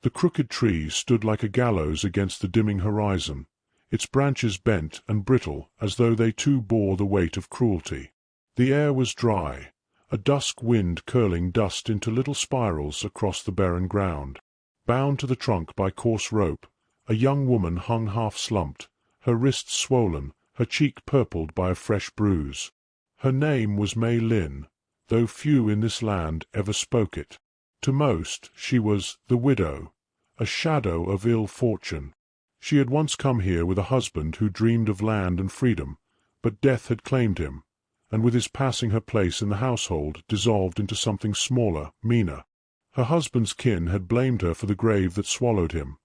The crooked tree stood like a gallows against the dimming horizon, its branches bent and brittle as though they too bore the weight of cruelty. The air was dry, a dusk wind curling dust into little spirals across the barren ground. Bound to the trunk by coarse rope, a young woman hung half-slumped, her wrists swollen, her cheek purpled by a fresh bruise. Her name was Mei Lin, though few in this land ever spoke it. To most she was the widow, a shadow of ill fortune. She had once come here with a husband who dreamed of land and freedom, but death had claimed him, and with his passing her place in the household dissolved into something smaller, meaner. Her husband's kin had blamed her for the grave that swallowed him.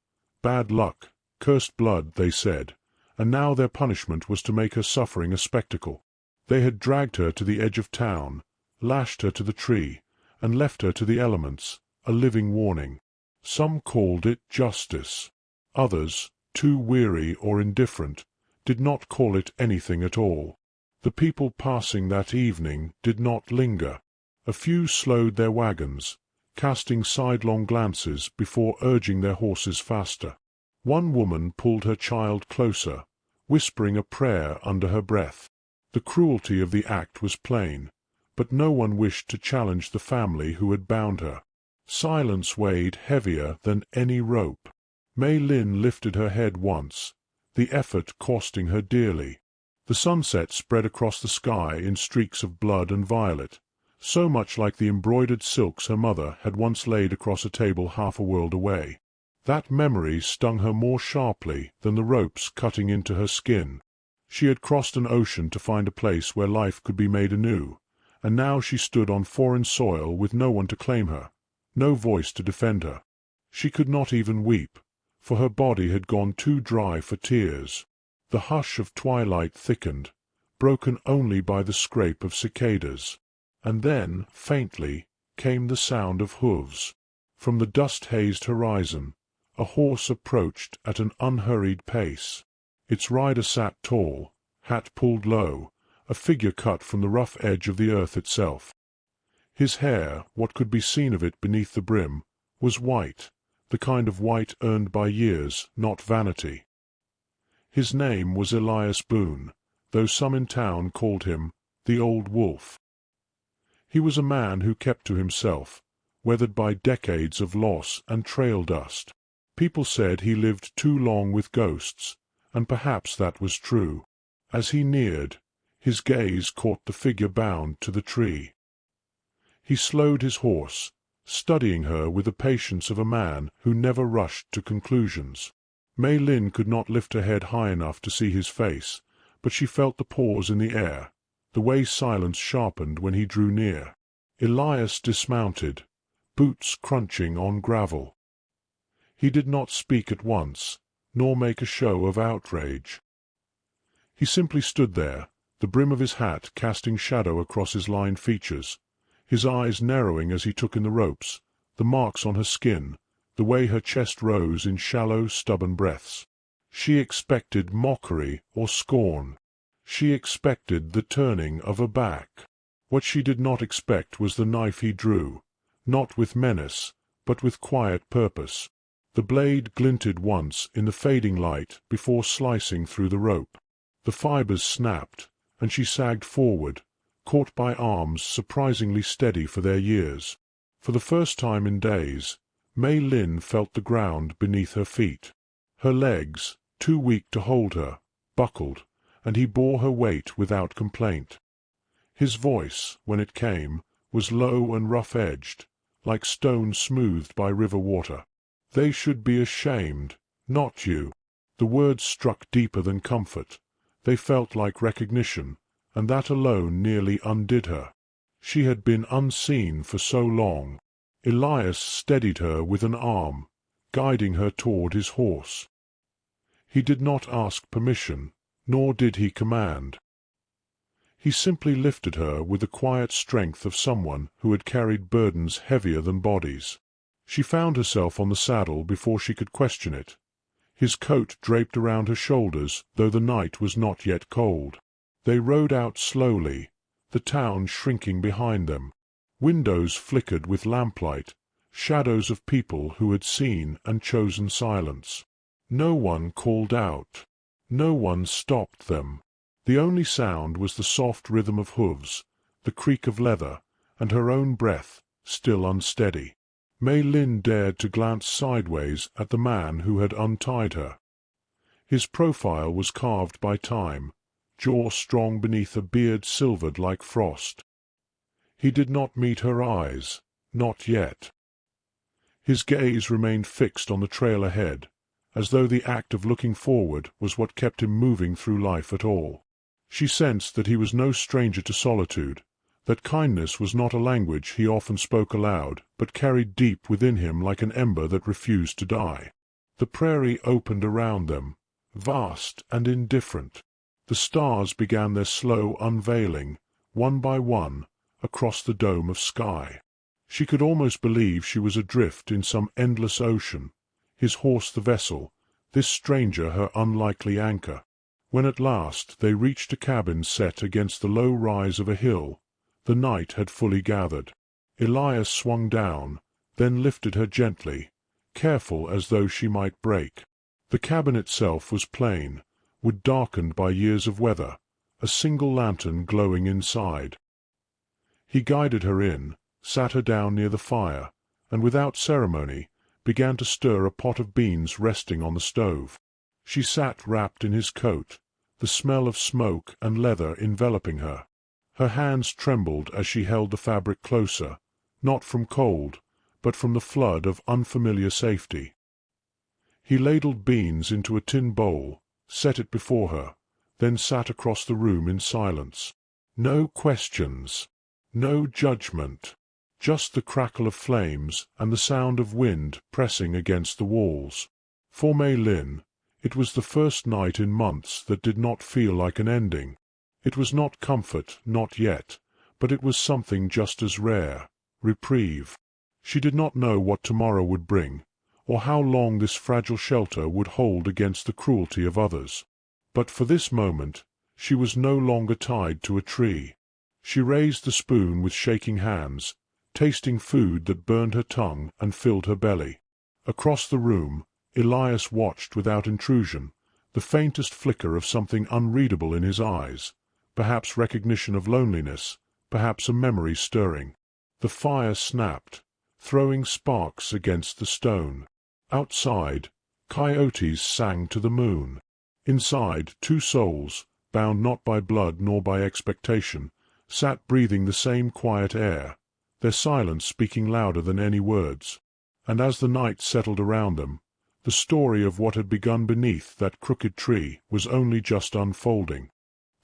Bad luck, cursed blood, they said, and now their punishment was to make her suffering a spectacle. They had dragged her to the edge of town, lashed her to the tree, and left her to the elements, a living warning. Some called it justice. Others, too weary or indifferent, did not call it anything at all. The people passing that evening did not linger. A few slowed their wagons, casting sidelong glances before urging their horses faster. One woman pulled her child closer, whispering a prayer under her breath. The cruelty of the act was plain, but no one wished to challenge the family who had bound her. Silence weighed heavier than any rope. Mei Lin lifted her head once, the effort costing her dearly. The sunset spread across the sky in streaks of blood and violet, so much like the embroidered silks her mother had once laid across a table half a world away. That memory stung her more sharply than the ropes cutting into her skin. She had crossed an ocean to find a place where life could be made anew, and now she stood on foreign soil with no one to claim her, no voice to defend her. She could not even weep, for her body had gone too dry for tears. The hush of twilight thickened, broken only by the scrape of cicadas. And then, faintly, came the sound of hooves. From the dust-hazed horizon, a horse approached at an unhurried pace. Its rider sat tall, hat pulled low, a figure cut from the rough edge of the earth itself. His hair, what could be seen of it beneath the brim, was white, the kind of white earned by years, not vanity. His name was Elias Boone, though some in town called him the Old Wolf. He was a man who kept to himself, weathered by decades of loss and trail dust. People said he lived too long with ghosts, and perhaps that was true. As he neared, his gaze caught the figure bound to the tree. He slowed his horse, studying her with the patience of a man who never rushed to conclusions. Mei Lin could not lift her head high enough to see his face, but she felt the pause in the air, the way silence sharpened when he drew near. Elias dismounted, boots crunching on gravel. He did not speak at once, nor make a show of outrage. He simply stood there, the brim of his hat casting shadow across his lined features, his eyes narrowing as he took in the ropes, the marks on her skin, the way her chest rose in shallow, stubborn breaths. She expected mockery or scorn. She expected the turning of a back. What she did not expect was the knife he drew, not with menace, but with quiet purpose. The blade glinted once in the fading light before slicing through the rope. The fibers snapped, and she sagged forward, caught by arms surprisingly steady for their years. For the first time in days, Mei Lin felt the ground beneath her feet. Her legs, too weak to hold her, buckled, and he bore her weight without complaint. His voice, when it came, was low and rough-edged, like stone smoothed by river water. "They should be ashamed, not you." The words struck deeper than comfort. They felt like recognition, and that alone nearly undid her. She had been unseen for so long. Elias steadied her with an arm, guiding her toward his horse. He did not ask permission, nor did he command. He simply lifted her with the quiet strength of someone who had carried burdens heavier than bodies. She found herself on the saddle before she could question it. His coat draped around her shoulders, though the night was not yet cold. They rode out slowly, the town shrinking behind them. Windows flickered with lamplight, shadows of people who had seen and chosen silence. No one called out. No one stopped them. The only sound was the soft rhythm of hooves, the creak of leather, and her own breath, still unsteady. Mei Lin dared to glance sideways at the man who had untied her. His profile was carved by time, jaw strong beneath a beard silvered like frost. He did not meet her eyes, not yet. His gaze remained fixed on the trail ahead, as though the act of looking forward was what kept him moving through life at all. She sensed that he was no stranger to solitude, that kindness was not a language he often spoke aloud, but carried deep within him like an ember that refused to die. The prairie opened around them, vast and indifferent. The stars began their slow unveiling, one by one, across the dome of sky. She could almost believe she was adrift in some endless ocean, his horse the vessel, this stranger her unlikely anchor. When at last they reached a cabin set against the low rise of a hill, the night had fully gathered. Elias swung down, then lifted her gently, careful as though she might break. The cabin itself was plain, wood darkened by years of weather, a single lantern glowing inside. He guided her in, sat her down near the fire, and without ceremony began to stir a pot of beans resting on the stove. She sat wrapped in his coat, the smell of smoke and leather enveloping her. Her hands trembled as she held the fabric closer, not from cold, but from the flood of unfamiliar safety. He ladled beans into a tin bowl, set it before her, then sat across the room in silence. No questions, no judgment, just the crackle of flames and the sound of wind pressing against the walls. For Mei Lin, it was the first night in months that did not feel like an ending. It was not comfort, not yet, but it was something just as rare, reprieve. She did not know what tomorrow would bring, or how long this fragile shelter would hold against the cruelty of others. But for this moment, she was no longer tied to a tree. She raised the spoon with shaking hands, tasting food that burned her tongue and filled her belly. Across the room, Elias watched without intrusion, the faintest flicker of something unreadable in his eyes, perhaps recognition of loneliness, perhaps a memory stirring. The fire snapped, throwing sparks against the stone. Outside, coyotes sang to the moon. Inside, two souls, bound not by blood nor by expectation, sat breathing the same quiet air, their silence speaking louder than any words. And as the night settled around them, the story of what had begun beneath that crooked tree was only just unfolding.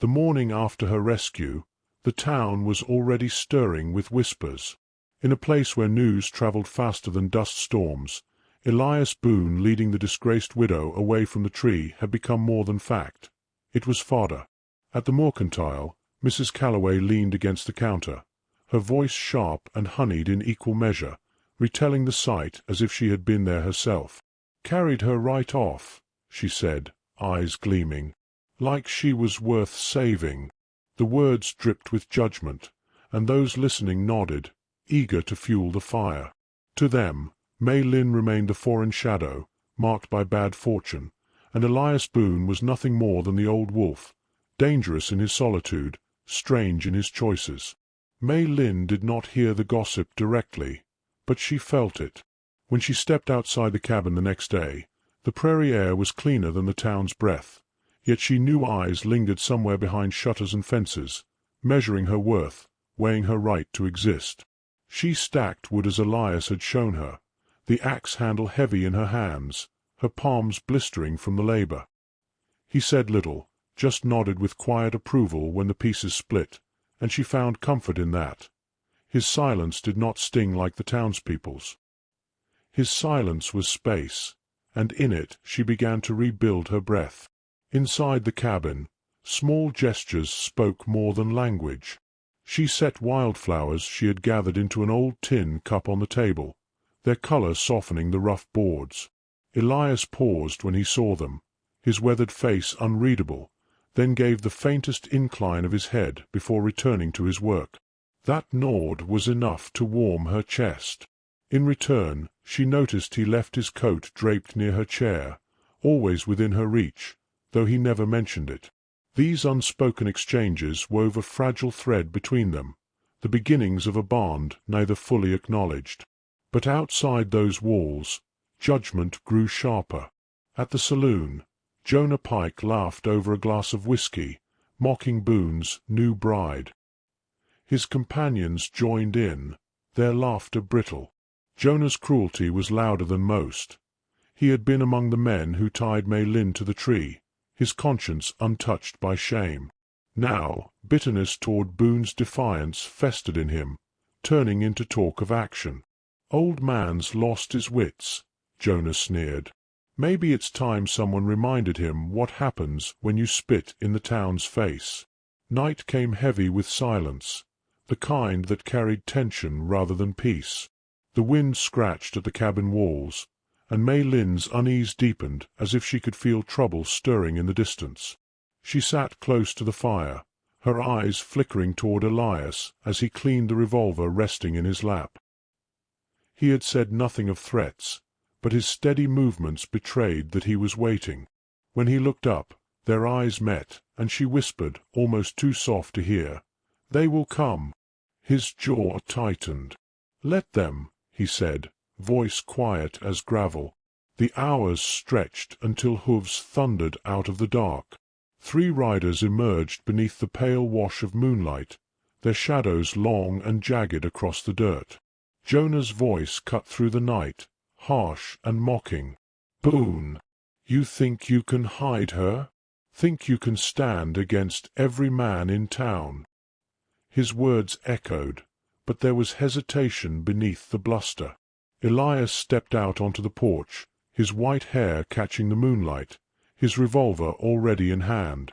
The morning after her rescue, the town was already stirring with whispers. In a place where news travelled faster than dust storms, Elias Boone leading the disgraced widow away from the tree had become more than fact. It was fodder. At the Mercantile, Mrs. Calloway leaned against the counter, her voice sharp and honeyed in equal measure, retelling the sight as if she had been there herself. "Carried her right off," she said, eyes gleaming, "like she was worth saving." The words dripped with judgment, and those listening nodded, eager to fuel the fire. To them, Mei Lin remained the foreign shadow, marked by bad fortune, and Elias Boone was nothing more than the old wolf, dangerous in his solitude, strange in his choices. Mei Lin did not hear the gossip directly, but she felt it. When she stepped outside the cabin the next day, the prairie air was cleaner than the town's breath, yet she knew eyes lingered somewhere behind shutters and fences, measuring her worth, weighing her right to exist. She stacked wood as Elias had shown her, the axe handle heavy in her hands, her palms blistering from the labor. He said little, just nodded with quiet approval when the pieces split, and she found comfort in that. His silence did not sting like the townspeople's. His silence was space, and in it she began to rebuild her breath. Inside the cabin, small gestures spoke more than language. She set wildflowers she had gathered into an old tin cup on the table, their color softening the rough boards. Elias paused when he saw them, his weathered face unreadable, then gave the faintest incline of his head before returning to his work. That nod was enough to warm her chest. In return, she noticed he left his coat draped near her chair, always within her reach, though he never mentioned it. These unspoken exchanges wove a fragile thread between them, the beginnings of a bond neither fully acknowledged. But outside those walls, judgment grew sharper. At the saloon, Jonah Pike laughed over a glass of whiskey, mocking Boone's new bride. His companions joined in, their laughter brittle. Jonah's cruelty was louder than most. He had been among the men who tied Mei Lin to the tree, his conscience untouched by shame. Now, bitterness toward Boone's defiance festered in him, turning into talk of action. "Old man's lost his wits," Jonah sneered. "Maybe it's time someone reminded him what happens when you spit in the town's face." Night came heavy with silence, the kind that carried tension rather than peace. The wind scratched at the cabin walls, and Mei Lin's unease deepened as if she could feel trouble stirring in the distance. She sat close to the fire, her eyes flickering toward Elias as he cleaned the revolver resting in his lap. He had said nothing of threats, but his steady movements betrayed that he was waiting. When he looked up, their eyes met, and she whispered, almost too soft to hear, "They will come." His jaw tightened. "Let them," he said, voice quiet as gravel. The hours stretched until hooves thundered out of the dark. 3 riders emerged beneath the pale wash of moonlight, their shadows long and jagged across the dirt. Jonah's voice cut through the night, harsh and mocking. "Boone, you think you can hide her? Think you can stand against every man in town?" His words echoed, but there was hesitation beneath the bluster. Elias stepped out onto the porch, his white hair catching the moonlight, his revolver already in hand.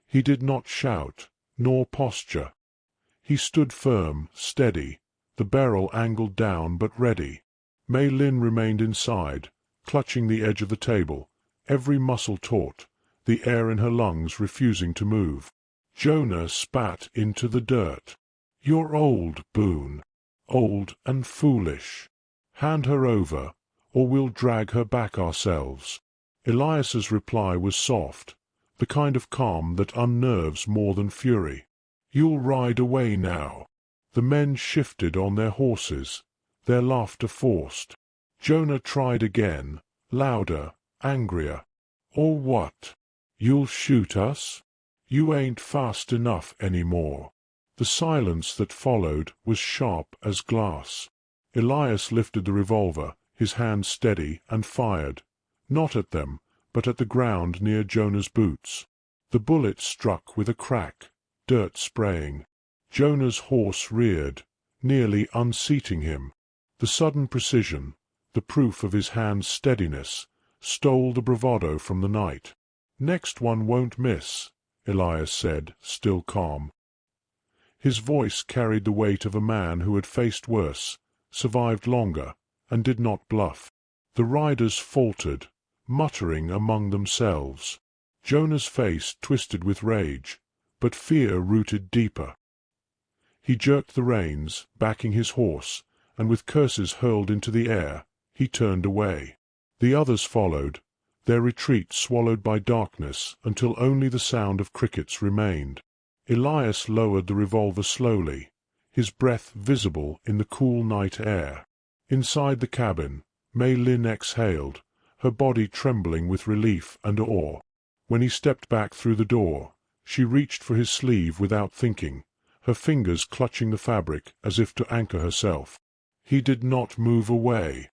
He did not shout, nor posture. He stood firm, steady, the barrel angled down but ready. Mei Lin remained inside, clutching the edge of the table, every muscle taut, the air in her lungs refusing to move. Jonah spat into the dirt. "You're old, Boone. Old and foolish. Hand her over, or we'll drag her back ourselves." Elias's reply was soft, the kind of calm that unnerves more than fury. "You'll ride away now." The men shifted on their horses, their laughter forced. Jonah tried again, louder, angrier. "Or what? You'll shoot us? You ain't fast enough any more." The silence that followed was sharp as glass. Elias lifted the revolver, his hand steady, and fired, not at them, but at the ground near Jonah's boots. The bullet struck with a crack, dirt spraying. Jonah's horse reared, nearly unseating him. The sudden precision, the proof of his hand's steadiness, stole the bravado from the night. "Next one won't miss," Elias said, still calm. His voice carried the weight of a man who had faced worse, survived longer, and did not bluff. The riders faltered, muttering among themselves. Jonah's face twisted with rage, but fear rooted deeper. He jerked the reins, backing his horse, and with curses hurled into the air, he turned away. The others followed, their retreat swallowed by darkness until only the sound of crickets remained. Elias lowered the revolver slowly, his breath visible in the cool night air. Inside the cabin, Mei Lin exhaled, her body trembling with relief and awe. When he stepped back through the door, she reached for his sleeve without thinking, her fingers clutching the fabric as if to anchor herself. He did not move away.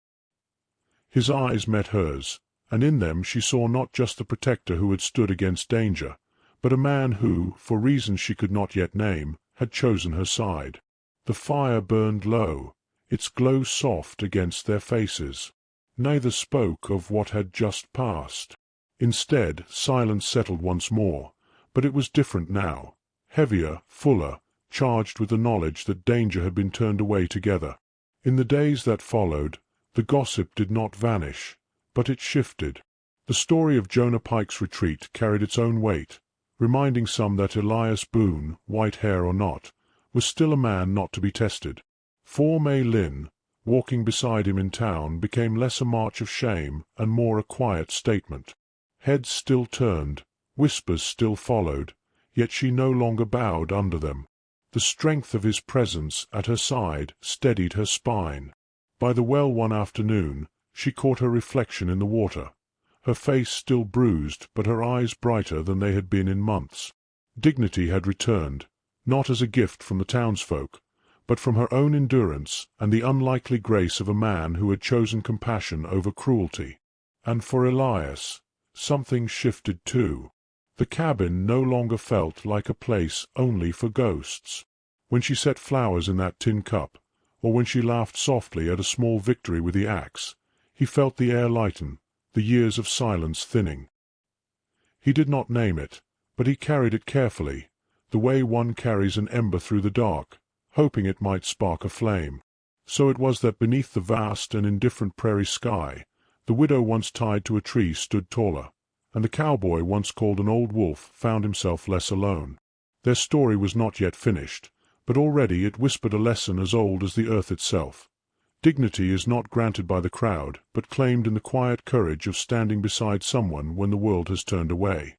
His eyes met hers, and in them she saw not just the protector who had stood against danger, but a man who, for reasons she could not yet name, had chosen her side. The fire burned low, its glow soft against their faces. Neither spoke of what had just passed. Instead, silence settled once more, but it was different now, heavier, fuller, charged with the knowledge that danger had been turned away together. In the days that followed, the gossip did not vanish, but it shifted. The story of Jonah Pike's retreat carried its own weight, reminding some that Elias Boone, white hair or not, was still a man not to be tested. For Mei Lin, walking beside him in town became less a march of shame and more a quiet statement. Heads still turned, whispers still followed, yet she no longer bowed under them. The strength of his presence at her side steadied her spine. By the well one afternoon, she caught her reflection in the water, her face still bruised but her eyes brighter than they had been in months. Dignity had returned, not as a gift from the townsfolk, but from her own endurance and the unlikely grace of a man who had chosen compassion over cruelty. And for Elias, something shifted too. The cabin no longer felt like a place only for ghosts. When she set flowers in that tin cup, or when she laughed softly at a small victory with the axe, he felt the air lighten, the years of silence thinning. He did not name it, but he carried it carefully, the way one carries an ember through the dark, hoping it might spark a flame. So it was that beneath the vast and indifferent prairie sky, the widow once tied to a tree stood taller, and the cowboy once called an old wolf found himself less alone. Their story was not yet finished, but already it whispered a lesson as old as the earth itself. Dignity is not granted by the crowd, but claimed in the quiet courage of standing beside someone when the world has turned away.